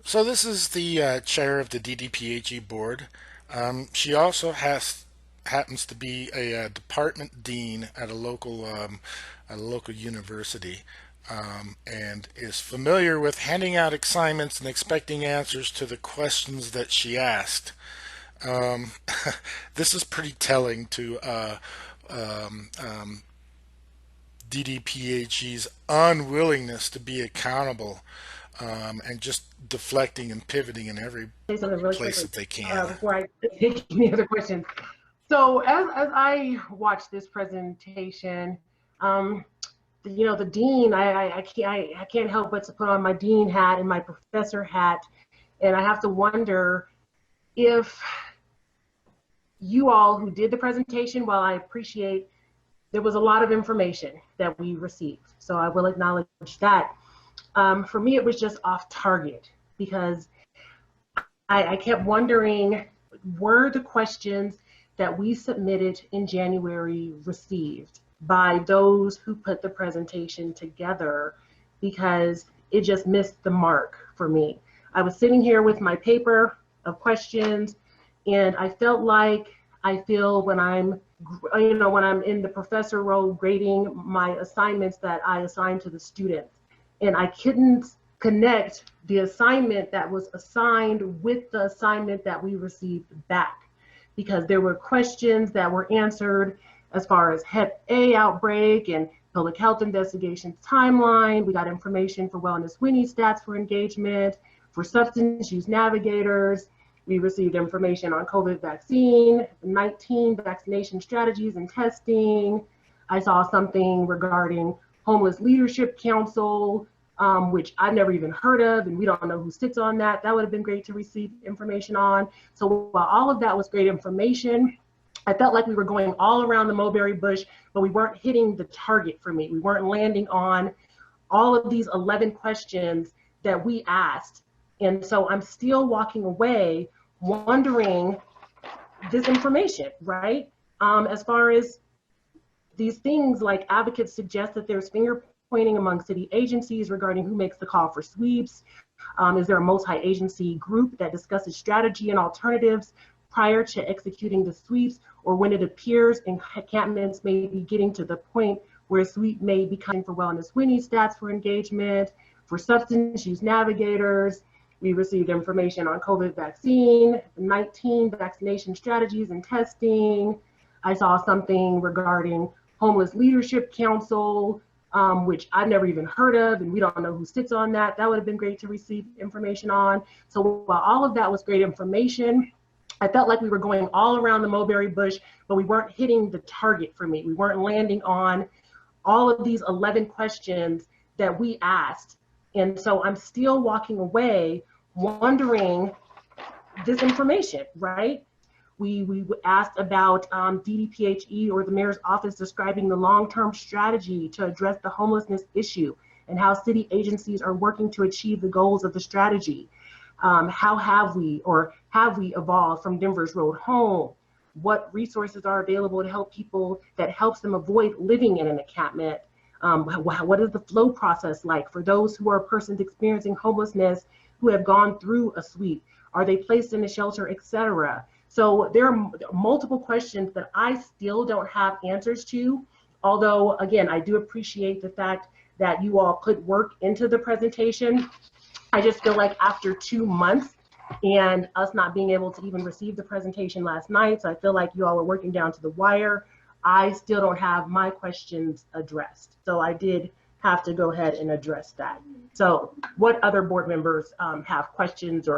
So this is the chair of the DDPHE board. She also happens to be a department dean at a local university, and is familiar with handing out assignments and expecting answers to the questions that she asked. Um, this is pretty telling to um, um, DDPHE's unwillingness to be accountable, and just deflecting and pivoting in every Say something really place quickly that they can. before I take any other questions. So as I watched this presentation, um, the dean, I can't help but to put on my dean hat and my professor hat, and I have to wonder if you all who did the presentation, while I appreciate there was a lot of information that we received, so I will acknowledge that. For me, it was just off target because I kept wondering, were the questions that we submitted in January received by those who put the presentation together? Because it just missed the mark for me. I was sitting here with my paper of questions, and I felt like I feel when when I'm in the professor role grading my assignments that I assign to the students. And I couldn't connect the assignment that was assigned with the assignment that we received back, because there were questions that were answered as far as Hep A outbreak and public health investigations timeline. We got information for wellness Winnie stats for engagement, for substance use navigators. We received information on COVID vaccine, 19 vaccination strategies and testing. I saw something regarding Homeless Leadership Council, which I've never even heard of, and we don't know who sits on that. That would have been great to receive information on. So while all of that was great information, I felt like we were going all around the mulberry bush, but we weren't hitting the target for me. We weren't landing on all of these 11 questions that we asked. And so I'm still walking away wondering this information, right? As far as these things, like advocates suggest that there's finger pointing among city agencies regarding who makes the call for sweeps. Is there a multi-agency group that discusses strategy and alternatives prior to executing the sweeps, or when it appears encampments may be getting to the point where a sweep may be coming for wellness Winnie stats for engagement, for substance use navigators? We received information on COVID vaccine, 19 vaccination strategies and testing. I saw something regarding Homeless Leadership Council, which I've never even heard of, and we don't know who sits on that. That would have been great to receive information on. So while all of that was great information, I felt like we were going all around the mulberry bush, but we weren't hitting the target for me. We weren't landing on all of these 11 questions that we asked. And so I'm still walking away wondering this information, right? We asked about DDPHE, or the mayor's office, describing the long-term strategy to address the homelessness issue and how city agencies are working to achieve the goals of the strategy. How have we evolved from Denver's road home? What resources are available to help people, that helps them avoid living in an encampment? What is the flow process like for those who are persons experiencing homelessness who have gone through a sweep? Are they placed in a shelter, etc.? So there are multiple questions that I still don't have answers to. Although, again, I do appreciate the fact that you all put work into the presentation. I just feel like after 2 months and us not being able to even receive the presentation last night, so I feel like you all are working down to the wire, I still don't have my questions addressed. So I did have to go ahead and address that. So what other board members have questions or